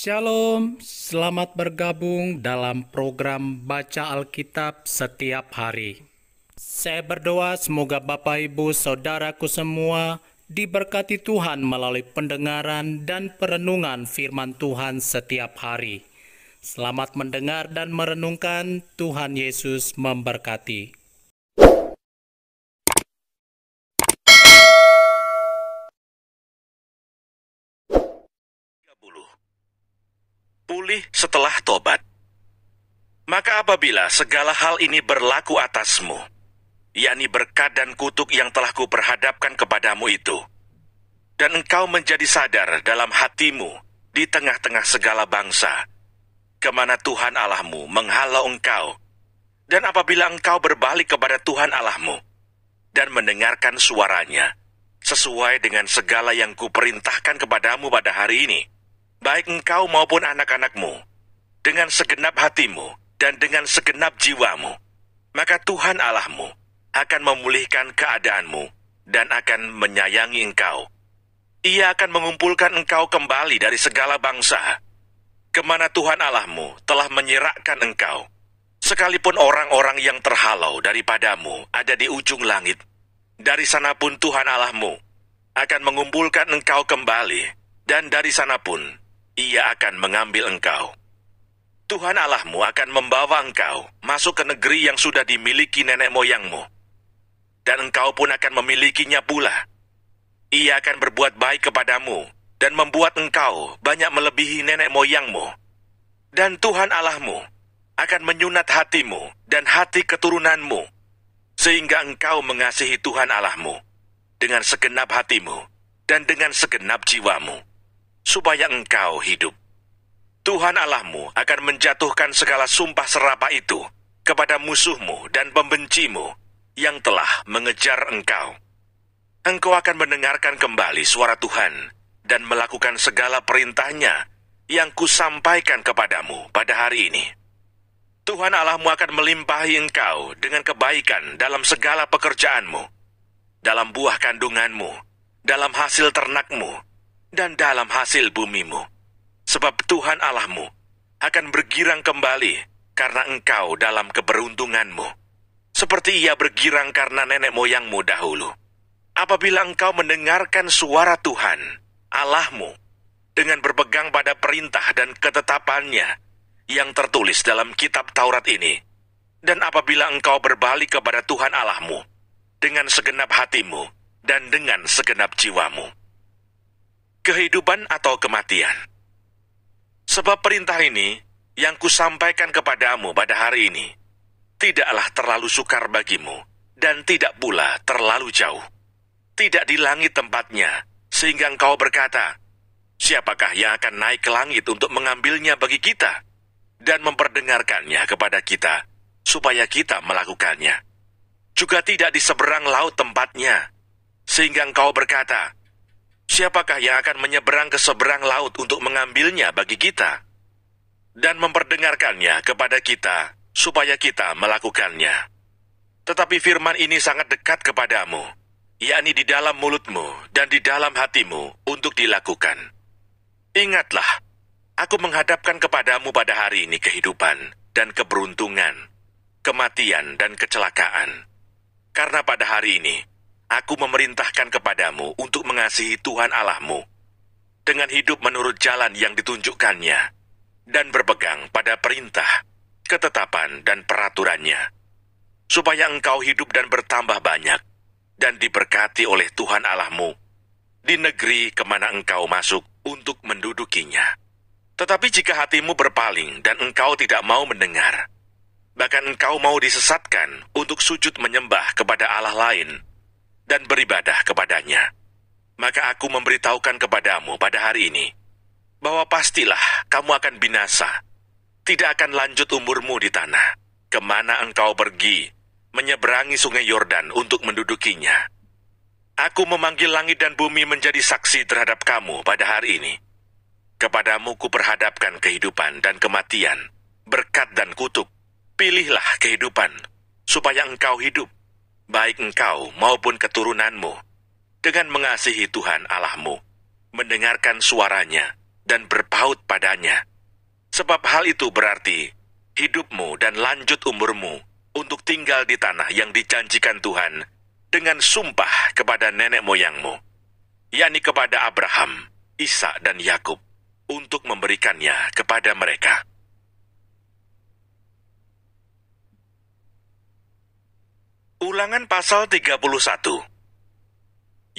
Shalom, selamat bergabung dalam program Baca Alkitab setiap hari. Saya berdoa semoga Bapak Ibu Saudaraku semua diberkati Tuhan melalui pendengaran dan perenungan firman Tuhan setiap hari. Selamat mendengar dan merenungkan. Tuhan Yesus memberkati. Pulih setelah tobat. Maka apabila segala hal ini berlaku atasmu, yakni berkat dan kutuk yang telah kuperhadapkan kepadamu itu, dan engkau menjadi sadar dalam hatimu di tengah-tengah segala bangsa, kemana Tuhan Allahmu menghalau engkau, dan apabila engkau berbalik kepada Tuhan Allahmu, dan mendengarkan suaranya, sesuai dengan segala yang kuperintahkan kepadamu pada hari ini, baik engkau maupun anak-anakmu, dengan segenap hatimu dan dengan segenap jiwamu, maka Tuhan Allahmu akan memulihkan keadaanmu dan akan menyayangi engkau. Ia akan mengumpulkan engkau kembali dari segala bangsa, kemana Tuhan Allahmu telah menyerahkan engkau. Sekalipun orang-orang yang terhalau daripadamu ada di ujung langit, dari sana pun Tuhan Allahmu akan mengumpulkan engkau kembali, dan dari sana pun Ia akan mengambil engkau. Tuhan Allahmu akan membawa engkau masuk ke negeri yang sudah dimiliki nenek moyangmu, dan engkau pun akan memilikinya pula. Ia akan berbuat baik kepadamu dan membuat engkau banyak melebihi nenek moyangmu. Dan Tuhan Allahmu akan menyunat hatimu dan hati keturunanmu, sehingga engkau mengasihi Tuhan Allahmu dengan segenap hatimu dan dengan segenap jiwamu, supaya engkau hidup. Tuhan Allahmu akan menjatuhkan segala sumpah serapah itu kepada musuhmu dan pembencimu yang telah mengejar engkau. Engkau akan mendengarkan kembali suara Tuhan dan melakukan segala perintahnya yang kusampaikan kepadamu pada hari ini. Tuhan Allahmu akan melimpahi engkau dengan kebaikan dalam segala pekerjaanmu, dalam buah kandunganmu, dalam hasil ternakmu, dan dalam hasil bumimu. Sebab Tuhan Allahmu akan bergirang kembali karena engkau dalam keberuntunganmu, seperti Ia bergirang karena nenek moyangmu dahulu. Apabila engkau mendengarkan suara Tuhan Allahmu dengan berpegang pada perintah dan ketetapannya yang tertulis dalam kitab Taurat ini, dan apabila engkau berbalik kepada Tuhan Allahmu dengan segenap hatimu dan dengan segenap jiwamu. Kehidupan atau kematian. Sebab perintah ini yang kusampaikan kepadamu pada hari ini tidaklah terlalu sukar bagimu dan tidak pula terlalu jauh. Tidak di langit tempatnya, sehingga engkau berkata, siapakah yang akan naik ke langit untuk mengambilnya bagi kita dan memperdengarkannya kepada kita, supaya kita melakukannya. Juga tidak di seberang laut tempatnya, sehingga engkau berkata, siapakah yang akan menyeberang ke seberang laut untuk mengambilnya bagi kita dan memperdengarkannya kepada kita, supaya kita melakukannya. Tetapi firman ini sangat dekat kepadamu, yakni di dalam mulutmu dan di dalam hatimu untuk dilakukan. Ingatlah, aku menghadapkan kepadamu pada hari ini kehidupan dan keberuntungan, kematian dan kecelakaan. Karena pada hari ini aku memerintahkan kepadamu untuk mengasihi Tuhan Allahmu dengan hidup menurut jalan yang ditunjukkannya dan berpegang pada perintah, ketetapan, dan peraturannya, supaya engkau hidup dan bertambah banyak dan diberkati oleh Tuhan Allahmu di negeri kemana engkau masuk untuk mendudukinya. Tetapi jika hatimu berpaling dan engkau tidak mau mendengar, bahkan engkau mau disesatkan untuk sujud menyembah kepada Allah lain dan beribadah kepadanya, maka aku memberitahukan kepadamu pada hari ini, bahwa pastilah kamu akan binasa, tidak akan lanjut umurmu di tanah, kemana engkau pergi, menyeberangi sungai Yordan untuk mendudukinya. Aku memanggil langit dan bumi menjadi saksi terhadap kamu pada hari ini. Kepadamu kuperhadapkan kehidupan dan kematian, berkat dan kutuk. Pilihlah kehidupan, supaya engkau hidup, baik engkau maupun keturunanmu, dengan mengasihi Tuhan Allahmu, mendengarkan suaranya, dan berpaut padanya. Sebab hal itu berarti hidupmu dan lanjut umurmu untuk tinggal di tanah yang dijanjikan Tuhan dengan sumpah kepada nenek moyangmu, yakni kepada Abraham, Ishak dan Yakub, untuk memberikannya kepada mereka. Ulangan pasal 31.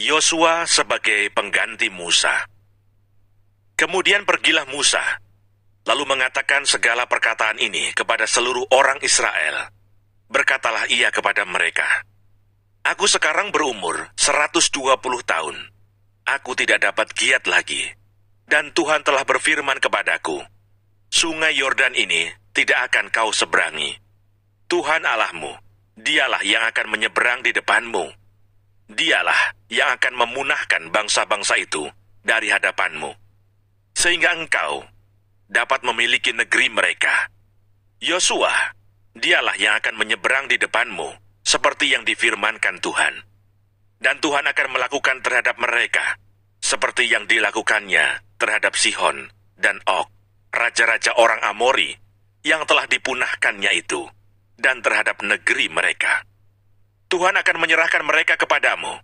Yosua sebagai pengganti Musa. Kemudian pergilah Musa, lalu mengatakan segala perkataan ini kepada seluruh orang Israel. Berkatalah ia kepada mereka, "Aku sekarang berumur 120 tahun. Aku tidak dapat giat lagi. Dan Tuhan telah berfirman kepadaku, Sungai Yordan ini tidak akan kau seberangi. Tuhan Allahmu, Dialah yang akan menyeberang di depanmu. Dialah yang akan memunahkan bangsa-bangsa itu dari hadapanmu, sehingga engkau dapat memiliki negeri mereka. Yosua, dialah yang akan menyeberang di depanmu, seperti yang difirmankan Tuhan. Dan Tuhan akan melakukan terhadap mereka, seperti yang dilakukannya terhadap Sihon dan Og, raja-raja orang Amori, yang telah dipunahkannya itu, dan terhadap negeri mereka. Tuhan akan menyerahkan mereka kepadamu,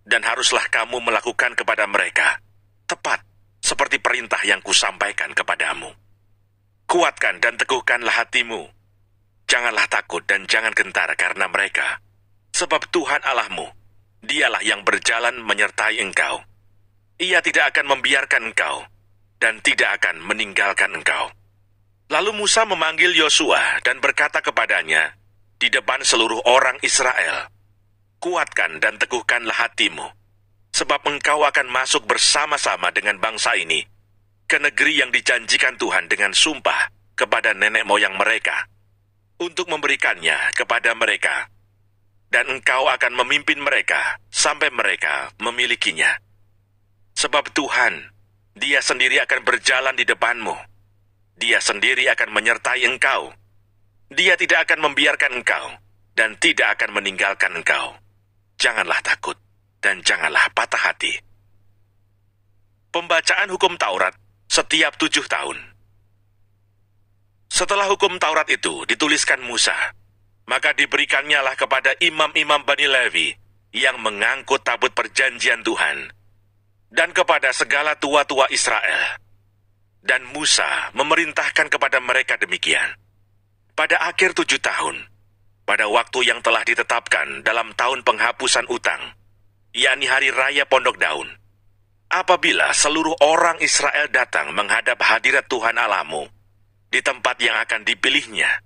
dan haruslah kamu melakukan kepada mereka, tepat seperti perintah yang kusampaikan kepadamu. Kuatkan dan teguhkanlah hatimu. Janganlah takut dan jangan gentar karena mereka, sebab Tuhan Allahmu, Dialah yang berjalan menyertai engkau. Ia tidak akan membiarkan engkau, dan tidak akan meninggalkan engkau. Lalu Musa memanggil Yosua dan berkata kepadanya di depan seluruh orang Israel, "Kuatkan dan teguhkanlah hatimu, sebab engkau akan masuk bersama-sama dengan bangsa ini ke negeri yang dijanjikan Tuhan dengan sumpah kepada nenek moyang mereka, untuk memberikannya kepada mereka. Dan engkau akan memimpin mereka sampai mereka memilikinya. Sebab Tuhan, Dia sendiri akan berjalan di depanmu. Dia sendiri akan menyertai engkau. Dia tidak akan membiarkan engkau dan tidak akan meninggalkan engkau. Janganlah takut dan janganlah patah hati." Pembacaan hukum Taurat setiap 7 tahun. Setelah hukum Taurat itu dituliskan Musa, maka diberikannya kepada imam-imam Bani Lewi yang mengangkut tabut perjanjian Tuhan, dan kepada segala tua-tua Israel. Dan Musa memerintahkan kepada mereka demikian. Pada akhir 7 tahun, pada waktu yang telah ditetapkan dalam tahun penghapusan utang, yakni hari raya Pondok Daun, apabila seluruh orang Israel datang menghadap hadirat Tuhan Allahmu di tempat yang akan dipilihnya,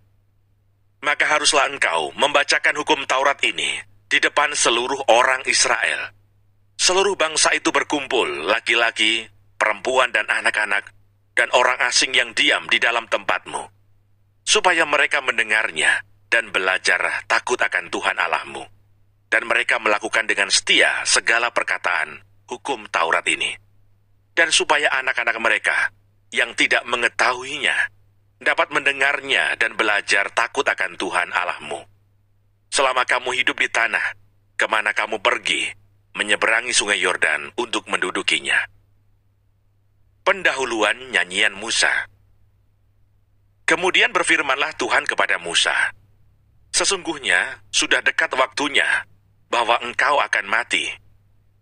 maka haruslah engkau membacakan hukum Taurat ini di depan seluruh orang Israel. Seluruh bangsa itu berkumpul, laki-laki, perempuan dan anak-anak, dan orang asing yang diam di dalam tempatmu, supaya mereka mendengarnya dan belajar takut akan Tuhan Allahmu, dan mereka melakukan dengan setia segala perkataan hukum Taurat ini, dan supaya anak-anak mereka yang tidak mengetahuinya dapat mendengarnya dan belajar takut akan Tuhan Allahmu. Selama kamu hidup di tanah, kemana kamu pergi, menyeberangi sungai Yordan untuk mendudukinya. Pendahuluan nyanyian Musa. Kemudian berfirmanlah Tuhan kepada Musa, "Sesungguhnya sudah dekat waktunya bahwa engkau akan mati.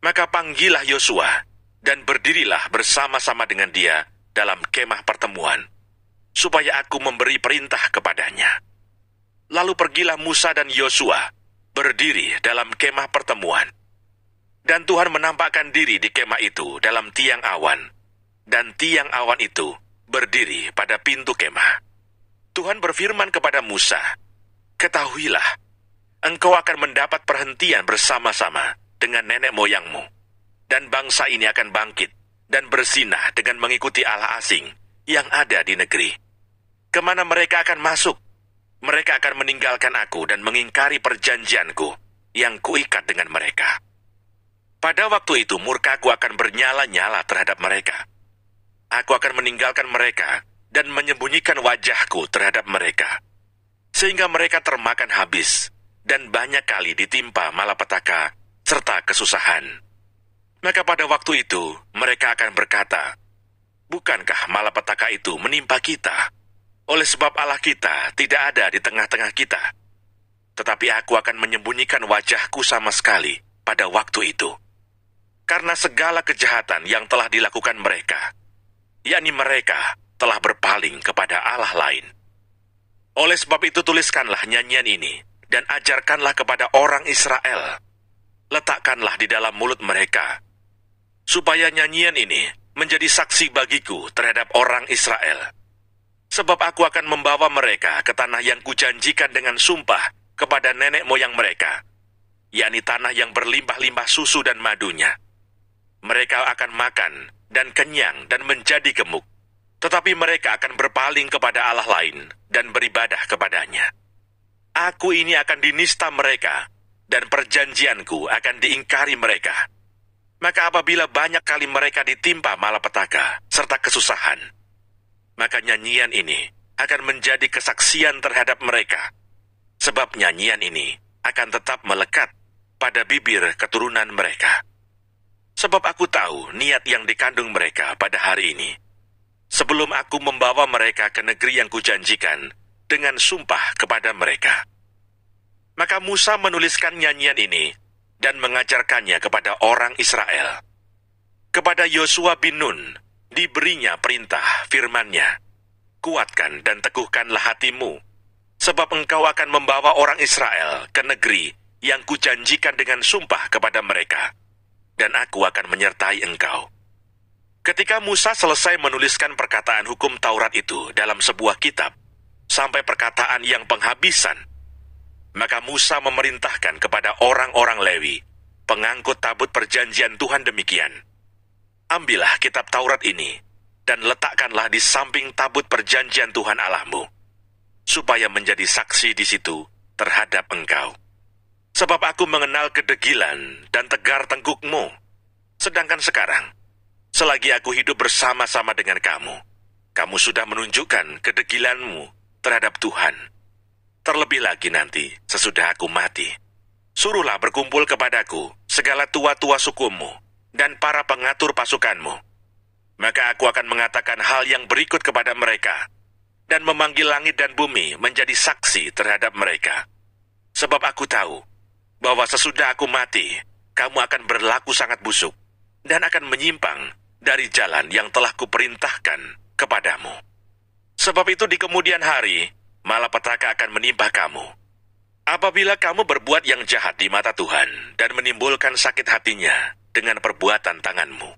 Maka panggillah Yosua dan berdirilah bersama-sama dengan dia dalam kemah pertemuan, supaya aku memberi perintah kepadanya." Lalu pergilah Musa dan Yosua berdiri dalam kemah pertemuan. Dan Tuhan menampakkan diri di kemah itu dalam tiang awan, dan tiang awan itu berdiri pada pintu kemah. Tuhan berfirman kepada Musa, "Ketahuilah, engkau akan mendapat perhentian bersama-sama dengan nenek moyangmu, dan bangsa ini akan bangkit dan bersinah dengan mengikuti allah asing yang ada di negeri. Kemana mereka akan masuk, mereka akan meninggalkan aku dan mengingkari perjanjianku yang kuikat dengan mereka. Pada waktu itu murkaku akan bernyala-nyala terhadap mereka. Aku akan meninggalkan mereka dan menyembunyikan wajahku terhadap mereka, sehingga mereka termakan habis dan banyak kali ditimpa malapetaka serta kesusahan. Maka pada waktu itu mereka akan berkata, Bukankah malapetaka itu menimpa kita? Oleh sebab Allah kita tidak ada di tengah-tengah kita. Tetapi aku akan menyembunyikan wajahku sama sekali pada waktu itu. Karena segala kejahatan yang telah dilakukan mereka, yakni mereka telah berpaling kepada Allah lain. Oleh sebab itu tuliskanlah nyanyian ini dan ajarkanlah kepada orang Israel. Letakkanlah di dalam mulut mereka, supaya nyanyian ini menjadi saksi bagiku terhadap orang Israel. Sebab aku akan membawa mereka ke tanah yang kujanjikan dengan sumpah kepada nenek moyang mereka, yakni tanah yang berlimpah-limpah susu dan madunya. Mereka akan makan dan kenyang dan menjadi gemuk, tetapi mereka akan berpaling kepada Allah lain dan beribadah kepadanya. Aku ini akan dinista mereka, dan perjanjianku akan diingkari mereka. Maka apabila banyak kali mereka ditimpa malapetaka serta kesusahan, maka nyanyian ini akan menjadi kesaksian terhadap mereka, sebab nyanyian ini akan tetap melekat pada bibir keturunan mereka. Sebab aku tahu niat yang dikandung mereka pada hari ini, sebelum aku membawa mereka ke negeri yang kujanjikan dengan sumpah kepada mereka. Maka Musa menuliskan nyanyian ini dan mengajarkannya kepada orang Israel. Kepada Yosua bin Nun diberinya perintah firman-Nya, kuatkan dan teguhkanlah hatimu, sebab engkau akan membawa orang Israel ke negeri yang kujanjikan dengan sumpah kepada mereka, dan aku akan menyertai engkau. Ketika Musa selesai menuliskan perkataan hukum Taurat itu dalam sebuah kitab, sampai perkataan yang penghabisan, maka Musa memerintahkan kepada orang-orang Lewi, pengangkut tabut perjanjian Tuhan demikian, ambillah kitab Taurat ini, dan letakkanlah di samping tabut perjanjian Tuhan Allahmu, supaya menjadi saksi di situ terhadap engkau. Sebab aku mengenal kedegilan dan tegar tengkukmu, sedangkan sekarang, selagi aku hidup bersama-sama dengan kamu, kamu sudah menunjukkan kedegilanmu terhadap Tuhan. Terlebih lagi nanti, sesudah aku mati, suruhlah berkumpul kepadaku segala tua-tua sukumu dan para pengatur pasukanmu. Maka aku akan mengatakan hal yang berikut kepada mereka, dan memanggil langit dan bumi menjadi saksi terhadap mereka. Sebab aku tahu bahwa sesudah aku mati, kamu akan berlaku sangat busuk, dan akan menyimpang dari jalan yang telah kuperintahkan kepadamu. Sebab itu di kemudian hari, malapetaka akan menimpa kamu. Apabila kamu berbuat yang jahat di mata Tuhan dan menimbulkan sakit hatinya dengan perbuatan tanganmu.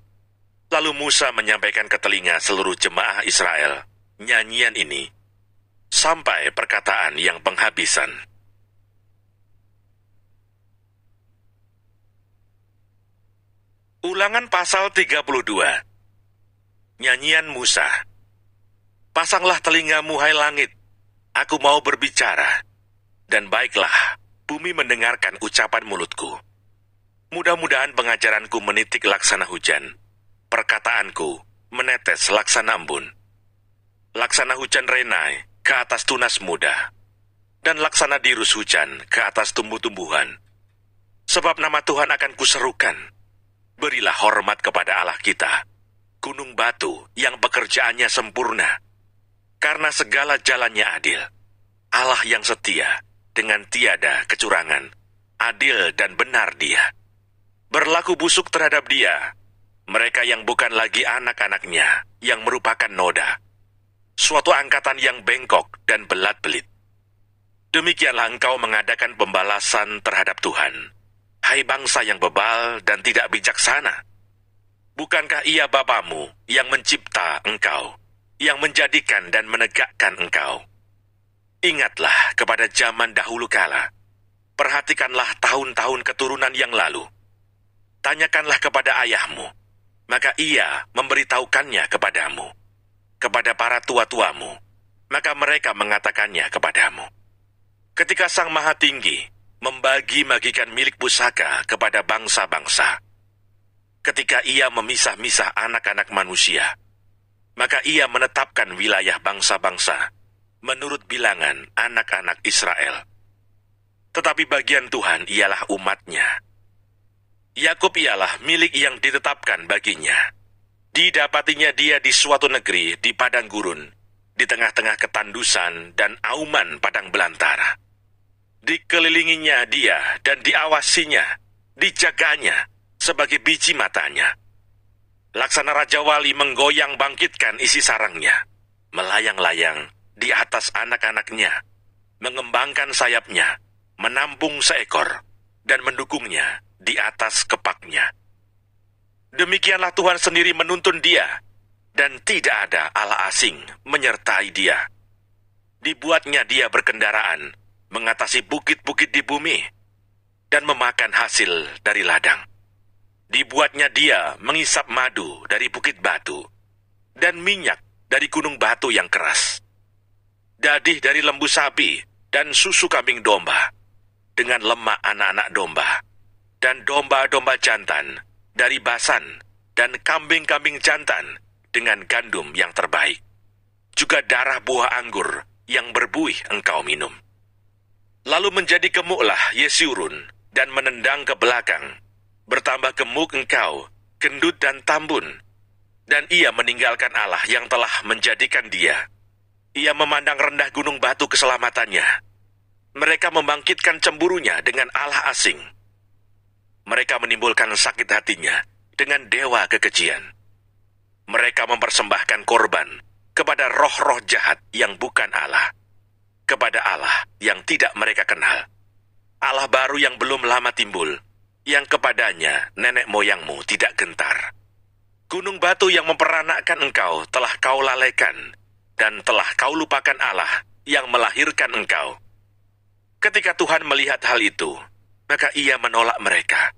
Lalu Musa menyampaikan ke telinga seluruh jemaah Israel nyanyian ini sampai perkataan yang penghabisan. Ulangan pasal 32. Nyanyian Musa. Pasanglah telingamu hai langit, aku mau berbicara, dan baiklah bumi mendengarkan ucapan mulutku. Mudah-mudahan pengajaranku menitik laksana hujan, perkataanku menetes laksana embun. Laksana hujan renai ke atas tunas muda, dan laksana dirus hujan ke atas tumbuh-tumbuhan. Sebab nama Tuhan akan kuserukan. Berilah hormat kepada Allah kita, gunung batu yang pekerjaannya sempurna, karena segala jalannya adil. Allah yang setia, dengan tiada kecurangan, adil dan benar Dia. Berlaku busuk terhadap Dia, mereka yang bukan lagi anak-anaknya, yang merupakan noda, suatu angkatan yang bengkok dan belat-belit. Demikianlah engkau mengadakan pembalasan terhadap Tuhan, hai bangsa yang bebal dan tidak bijaksana. Bukankah Ia Bapamu yang mencipta engkau, yang menjadikan dan menegakkan engkau? Ingatlah kepada zaman dahulu kala, perhatikanlah tahun-tahun keturunan yang lalu. Tanyakanlah kepada ayahmu, maka ia memberitahukannya kepadamu. Kepada para tua-tuamu, maka mereka mengatakannya kepadamu. Ketika Sang Maha Tinggi membagi-bagikan milik pusaka kepada bangsa-bangsa, ketika Ia memisah-misah anak-anak manusia, maka Ia menetapkan wilayah bangsa-bangsa menurut bilangan anak-anak Israel. Tetapi bagian Tuhan ialah umat-Nya. Yakub ialah milik yang ditetapkan baginya. Didapatinya dia di suatu negeri di padang gurun, di tengah-tengah ketandusan dan auman padang belantara. Dikelilinginya dia dan diawasinya, dijaganya sebagai biji matanya. Laksana Raja Wali menggoyang bangkitkan isi sarangnya, melayang-layang di atas anak-anaknya, mengembangkan sayapnya, menampung seekor, dan mendukungnya di atas kepaknya. Demikianlah Tuhan sendiri menuntun dia, dan tidak ada Allah asing menyertai dia. Dibuatnya dia berkendaraan, mengatasi bukit-bukit di bumi, dan memakan hasil dari ladang. Dibuatnya dia mengisap madu dari bukit batu, dan minyak dari gunung batu yang keras. Dadih dari lembu sapi dan susu kambing domba, dengan lemak anak-anak domba, dan domba-domba jantan dari Basan, dan kambing-kambing jantan dengan gandum yang terbaik. Juga darah buah anggur yang berbuih engkau minum. Lalu menjadi gemuklah Yesurun dan menendang ke belakang. Bertambah gemuk engkau, gendut dan tambun. Dan ia meninggalkan Allah yang telah menjadikan dia. Ia memandang rendah gunung batu keselamatannya. Mereka membangkitkan cemburunya dengan Allah asing. Mereka menimbulkan sakit hatinya dengan dewa kekejian. Mereka mempersembahkan korban kepada roh-roh jahat yang bukan Allah, kepada Allah yang tidak mereka kenal, Allah baru yang belum lama timbul, yang kepadanya nenek moyangmu tidak gentar. Gunung batu yang memperanakkan engkau telah kau lalaikan, dan telah kau lupakan Allah yang melahirkan engkau. Ketika Tuhan melihat hal itu, maka ia menolak mereka,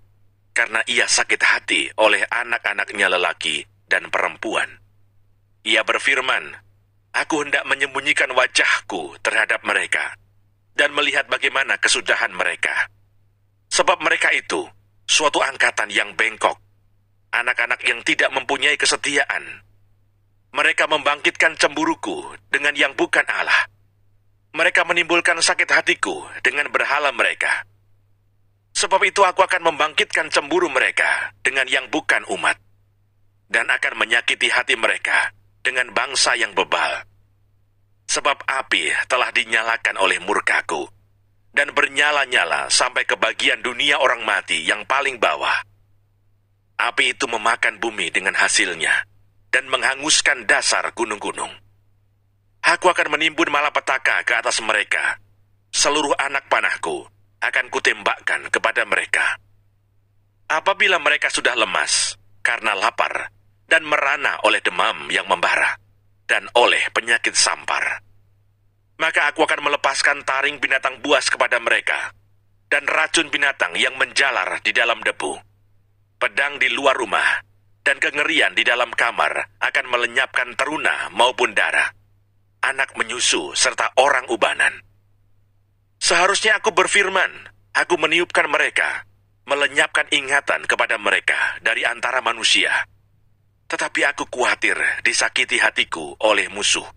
karena ia sakit hati oleh anak-anaknya lelaki dan perempuan. Ia berfirman, aku hendak menyembunyikan wajahku terhadap mereka, dan melihat bagaimana kesudahan mereka. Sebab mereka itu suatu angkatan yang bengkok, anak-anak yang tidak mempunyai kesetiaan. Mereka membangkitkan cemburuku dengan yang bukan Allah. Mereka menimbulkan sakit hatiku dengan berhala mereka. Sebab itu aku akan membangkitkan cemburu mereka dengan yang bukan umat, dan akan menyakiti hati mereka dengan bangsa yang bebal. Sebab api telah dinyalakan oleh murkaku, dan bernyala-nyala sampai ke bagian dunia orang mati yang paling bawah. Api itu memakan bumi dengan hasilnya, dan menghanguskan dasar gunung-gunung. Aku akan menimbun malapetaka ke atas mereka. Seluruh anak panahku akan kutembakkan kepada mereka. Apabila mereka sudah lemas karena lapar, dan merana oleh demam yang membara, dan oleh penyakit sampar, maka aku akan melepaskan taring binatang buas kepada mereka, dan racun binatang yang menjalar di dalam debu. Pedang di luar rumah, dan kengerian di dalam kamar akan melenyapkan teruna maupun darah, anak menyusu serta orang ubanan. Seharusnya aku berfirman, aku meniupkan mereka, melenyapkan ingatan kepada mereka dari antara manusia. Tetapi aku khawatir disakiti hatiku oleh musuh.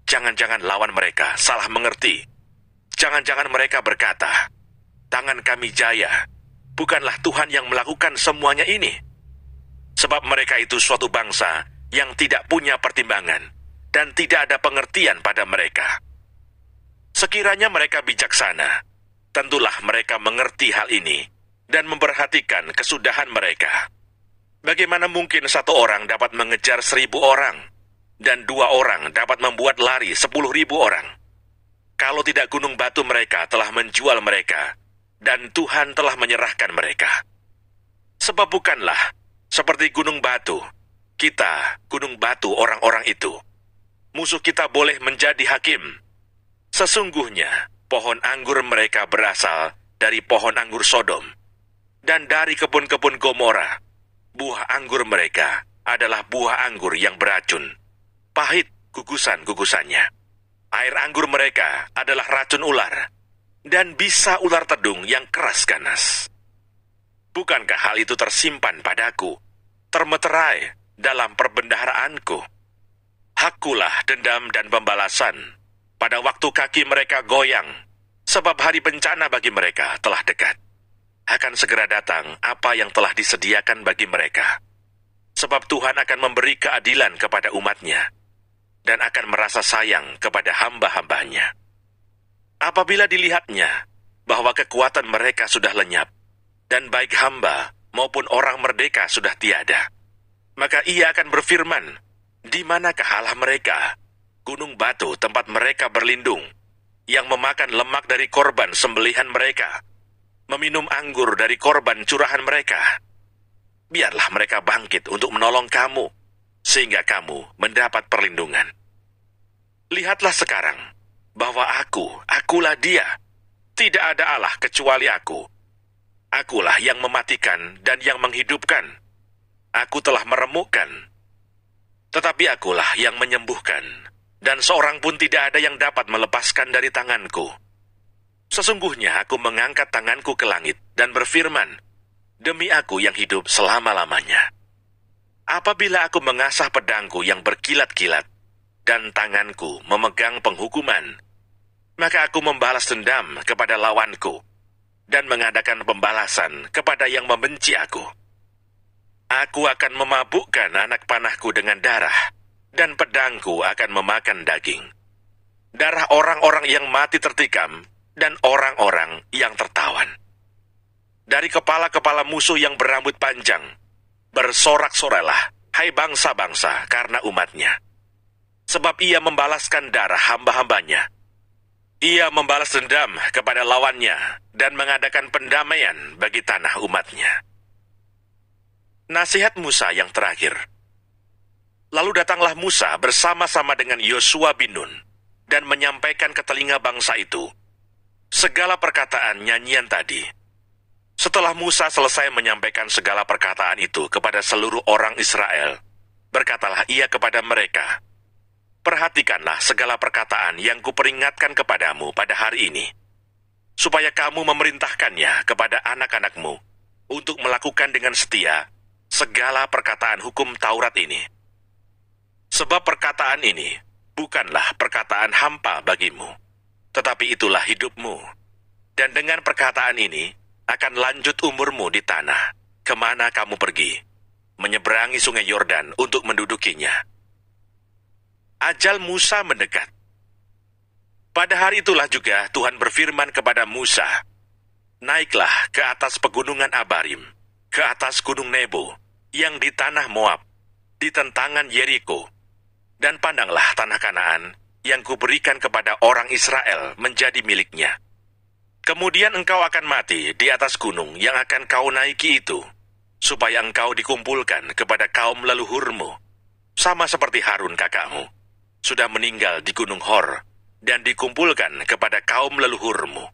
Jangan-jangan lawan mereka salah mengerti. Jangan-jangan mereka berkata, tangan kami jaya, bukanlah Tuhan yang melakukan semuanya ini. Sebab mereka itu suatu bangsa yang tidak punya pertimbangan, dan tidak ada pengertian pada mereka. Sekiranya mereka bijaksana, tentulah mereka mengerti hal ini, dan memperhatikan kesudahan mereka. Bagaimana mungkin satu orang dapat mengejar 1.000 orang, dan 2 orang dapat membuat lari 10.000 orang? Kalau tidak gunung batu mereka telah menjual mereka, dan Tuhan telah menyerahkan mereka. Sebab bukanlah seperti gunung batu, kita gunung batu orang-orang itu. Musuh kita boleh menjadi hakim. Sesungguhnya pohon anggur mereka berasal dari pohon anggur Sodom, dan dari kebun-kebun Gomora. Buah anggur mereka adalah buah anggur yang beracun, pahit gugusan-gugusannya. Air anggur mereka adalah racun ular, dan bisa ular tedung yang keras ganas. Bukankah hal itu tersimpan padaku, termeterai dalam perbendaharaanku? Hakkulah dendam dan pembalasan pada waktu kaki mereka goyang, sebab hari bencana bagi mereka telah dekat. Akan segera datang apa yang telah disediakan bagi mereka. sebab Tuhan akan memberi keadilan kepada umat-Nya dan akan merasa sayang kepada hamba-hambanya. Apabila dilihatnya bahwa kekuatan mereka sudah lenyap, dan baik hamba maupun orang merdeka sudah tiada, maka Ia akan berfirman, di manakah Allah mereka, gunung batu tempat mereka berlindung, yang memakan lemak dari korban sembelihan mereka, meminum anggur dari korban curahan mereka? Biarlah mereka bangkit untuk menolong kamu, sehingga kamu mendapat perlindungan. Lihatlah sekarang, bahwa akulah Dia. Tidak ada Allah kecuali Aku. Akulah yang mematikan dan yang menghidupkan. Aku telah meremukkan, tetapi Akulah yang menyembuhkan, dan seorang pun tidak ada yang dapat melepaskan dari tanganku. Sesungguhnya Aku mengangkat tanganku ke langit dan berfirman, demi Aku yang hidup selama-lamanya. Apabila Aku mengasah pedangku yang berkilat-kilat, dan tanganku memegang penghukuman, maka Aku membalas dendam kepada lawanku, dan mengadakan pembalasan kepada yang membenci Aku. Aku akan memabukkan anak panahku dengan darah, dan pedangku akan memakan daging. Darah orang-orang yang mati tertikam, dan orang-orang yang tertawan. Dari kepala-kepala musuh yang berambut panjang, bersorak-sorailah, hai bangsa-bangsa, karena umat-Nya. Sebab Ia membalaskan darah hamba-hambanya. Ia membalas dendam kepada lawannya, dan mengadakan pendamaian bagi tanah umat-Nya. Nasihat Musa yang terakhir. Lalu datanglah Musa bersama-sama dengan Yosua bin Nun, dan menyampaikan ke telinga bangsa itu segala perkataan nyanyian tadi. Setelah Musa selesai menyampaikan segala perkataan itu kepada seluruh orang Israel, berkatalah ia kepada mereka, perhatikanlah segala perkataan yang kuperingatkan kepadamu pada hari ini, supaya kamu memerintahkannya kepada anak-anakmu untuk melakukan dengan setia segala perkataan hukum Taurat ini. Sebab perkataan ini bukanlah perkataan hampa bagimu, tetapi itulah hidupmu. Dan dengan perkataan ini akan lanjut umurmu di tanah, kemana kamu pergi, menyeberangi sungai Yordan untuk mendudukinya. Ajal Musa mendekat. Pada hari itulah juga Tuhan berfirman kepada Musa, naiklah ke atas pegunungan Abarim, ke atas gunung Nebo, yang di tanah Moab, di tentangan Yeriko, dan pandanglah tanah Kanaan yang kuberikan kepada orang Israel menjadi miliknya. Kemudian engkau akan mati di atas gunung yang akan kau naiki itu, supaya engkau dikumpulkan kepada kaum leluhurmu, sama seperti Harun kakakmu, sudah meninggal di gunung Hor, dan dikumpulkan kepada kaum leluhurmu.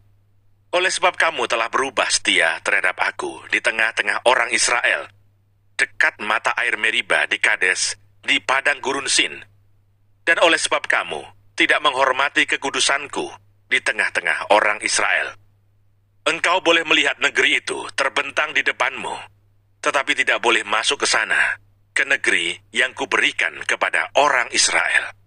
Oleh sebab kamu telah berubah setia terhadap Aku di tengah-tengah orang Israel, dekat mata air Meriba di Kades, di padang gurun Sin. Dan oleh sebab kamu tidak menghormati kekudusanku di tengah-tengah orang Israel. Engkau boleh melihat negeri itu terbentang di depanmu, tetapi tidak boleh masuk ke sana, ke negeri yang kuberikan kepada orang Israel.